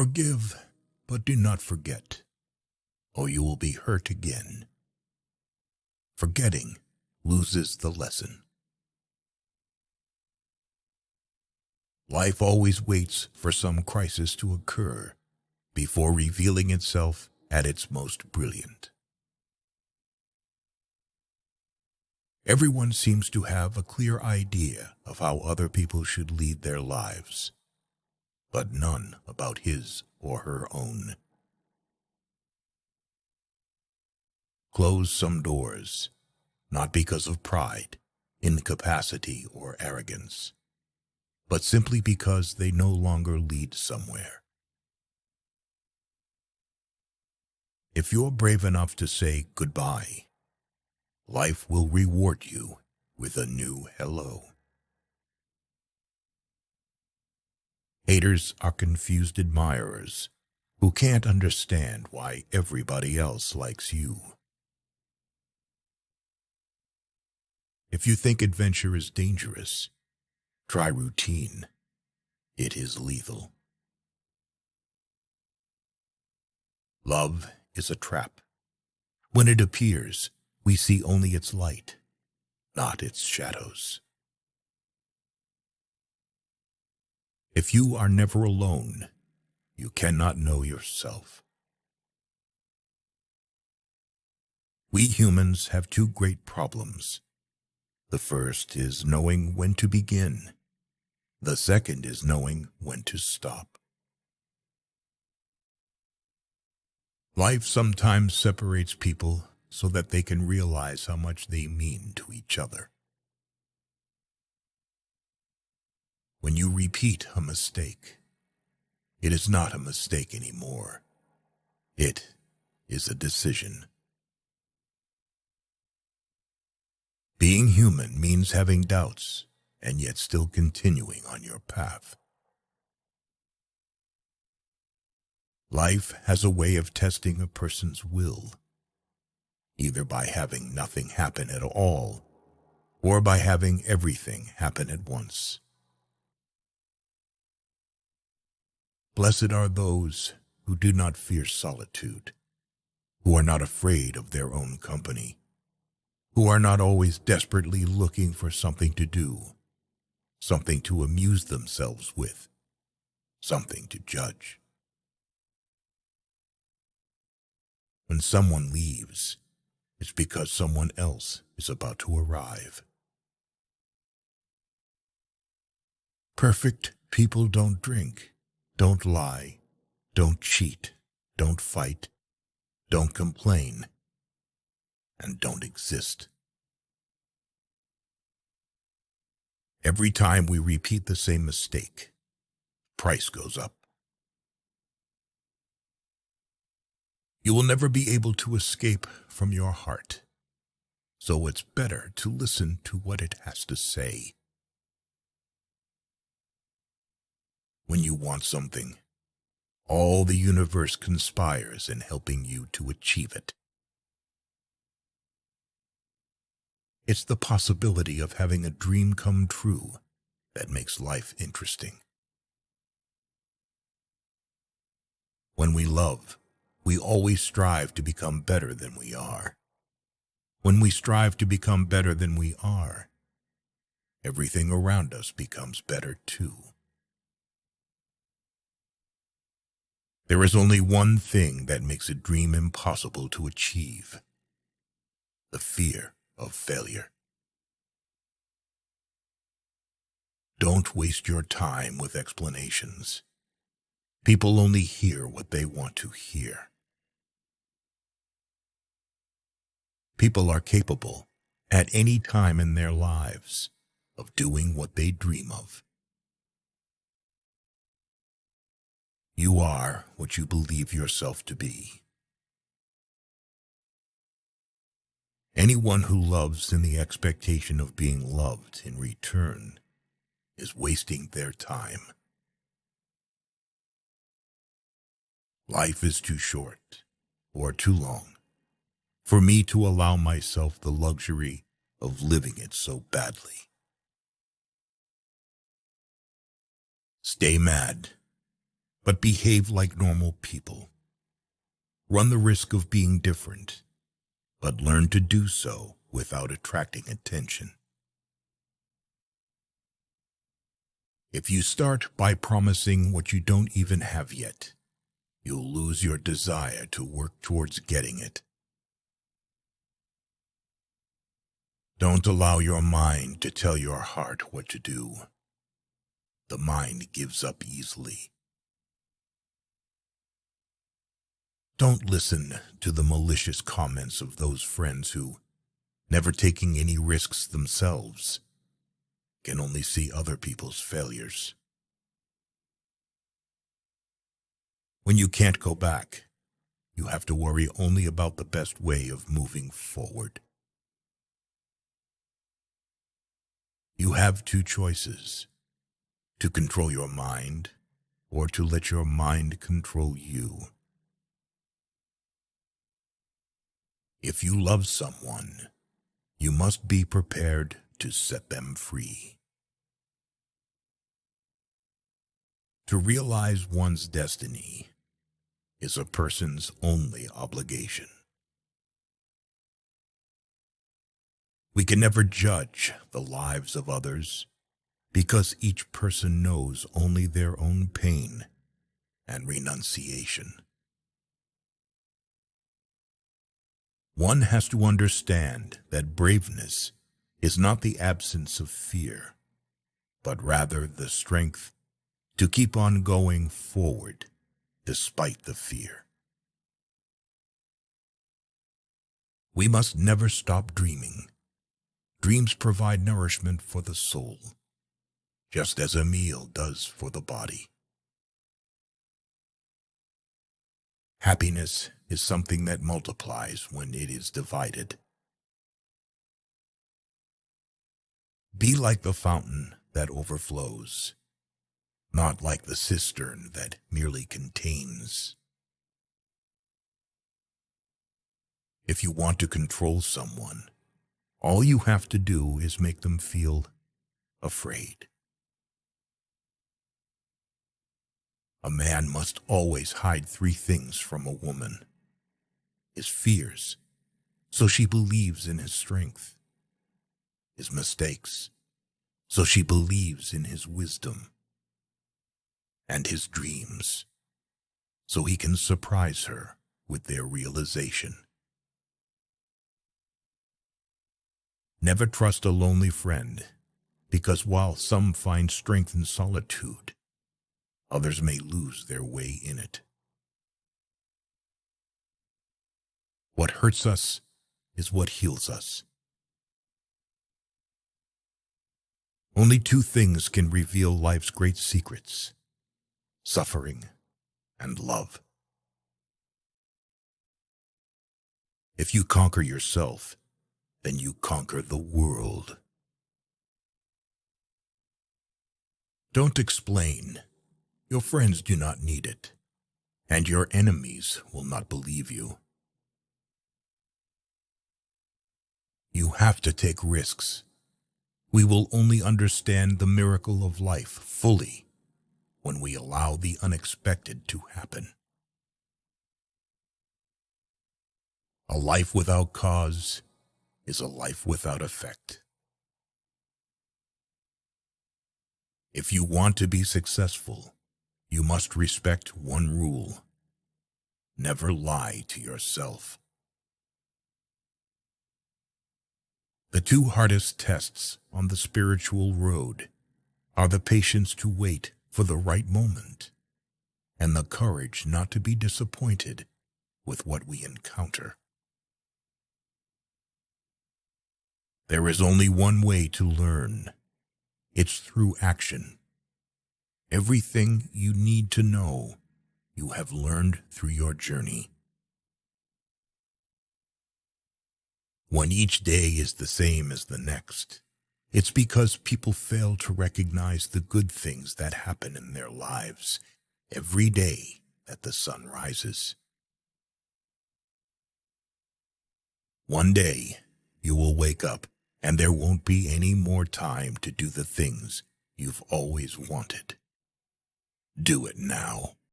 Forgive, but do not forget, or you will be hurt again. Forgetting loses the lesson. Life always waits for some crisis to occur before revealing itself at its most brilliant. Everyone seems to have a clear idea of how other people should lead their lives, but none about his or her own. Close some doors, not because of pride, incapacity, or arrogance, but simply because they no longer lead somewhere. If you're brave enough to say goodbye, life will reward you with a new hello. Haters are confused admirers who can't understand why everybody else likes you. If you think adventure is dangerous, try routine. It is lethal. Love is a trap. When it appears, we see only its light, not its shadows. If you are never alone, you cannot know yourself. We humans have two great problems. The first is knowing when to begin. The second is knowing when to stop. Life sometimes separates people so that they can realize how much they mean to each other. When you repeat a mistake, it is not a mistake anymore. It is a decision. Being human means having doubts and yet still continuing on your path. Life has a way of testing a person's will, either by having nothing happen at all or by having everything happen at once. Blessed are those who do not fear solitude, who are not afraid of their own company, who are not always desperately looking for something to do, something to amuse themselves with, something to judge. When someone leaves, it's because someone else is about to arrive. Perfect people don't drink, don't lie, don't cheat, don't fight, don't complain, and don't exist. Every time we repeat the same mistake, price goes up. You will never be able to escape from your heart, so it's better to listen to what it has to say. When you want something, all the universe conspires in helping you to achieve it. It's the possibility of having a dream come true that makes life interesting. When we love, we always strive to become better than we are. When we strive to become better than we are, everything around us becomes better too. There is only one thing that makes a dream impossible to achieve: the fear of failure. Don't waste your time with explanations. People only hear what they want to hear. People are capable, at any time in their lives, of doing what they dream of. You are what you believe yourself to be. Anyone who loves in the expectation of being loved in return is wasting their time. Life is too short, or too long, for me to allow myself the luxury of living it so badly. Stay mad, but behave like normal people. Run the risk of being different, but learn to do so without attracting attention. If you start by promising what you don't even have yet, you'll lose your desire to work towards getting it. Don't allow your mind to tell your heart what to do. The mind gives up easily. Don't listen to the malicious comments of those friends who, never taking any risks themselves, can only see other people's failures. When you can't go back, you have to worry only about the best way of moving forward. You have two choices: to control your mind or to let your mind control you. If you love someone, you must be prepared to set them free. To realize one's destiny is a person's only obligation. We can never judge the lives of others because each person knows only their own pain and renunciation. One has to understand that braveness is not the absence of fear, but rather the strength to keep on going forward despite the fear. We must never stop dreaming. Dreams provide nourishment for the soul, just as a meal does for the body. Happiness is something that multiplies when it is divided. Be like the fountain that overflows, not like the cistern that merely contains. If you want to control someone, all you have to do is make them feel afraid. A man must always hide three things from a woman: his fears, so she believes in his strength; his mistakes, so she believes in his wisdom; and his dreams, so he can surprise her with their realization. Never trust a lonely friend, because while some find strength in solitude, others may lose their way in it. What hurts us is what heals us. Only two things can reveal life's great secrets: suffering and love. If you conquer yourself, then you conquer the world. Don't explain. Your friends do not need it, and your enemies will not believe you. You have to take risks. We will only understand the miracle of life fully when we allow the unexpected to happen. A life without cause is a life without effect. If you want to be successful, you must respect one rule: never lie to yourself. The two hardest tests on the spiritual road are the patience to wait for the right moment and the courage not to be disappointed with what we encounter. There is only one way to learn. It's through action. Everything you need to know, you have learned through your journey. When each day is the same as the next, it's because people fail to recognize the good things that happen in their lives every day that the sun rises. One day, you will wake up and there won't be any more time to do the things you've always wanted. Do it now.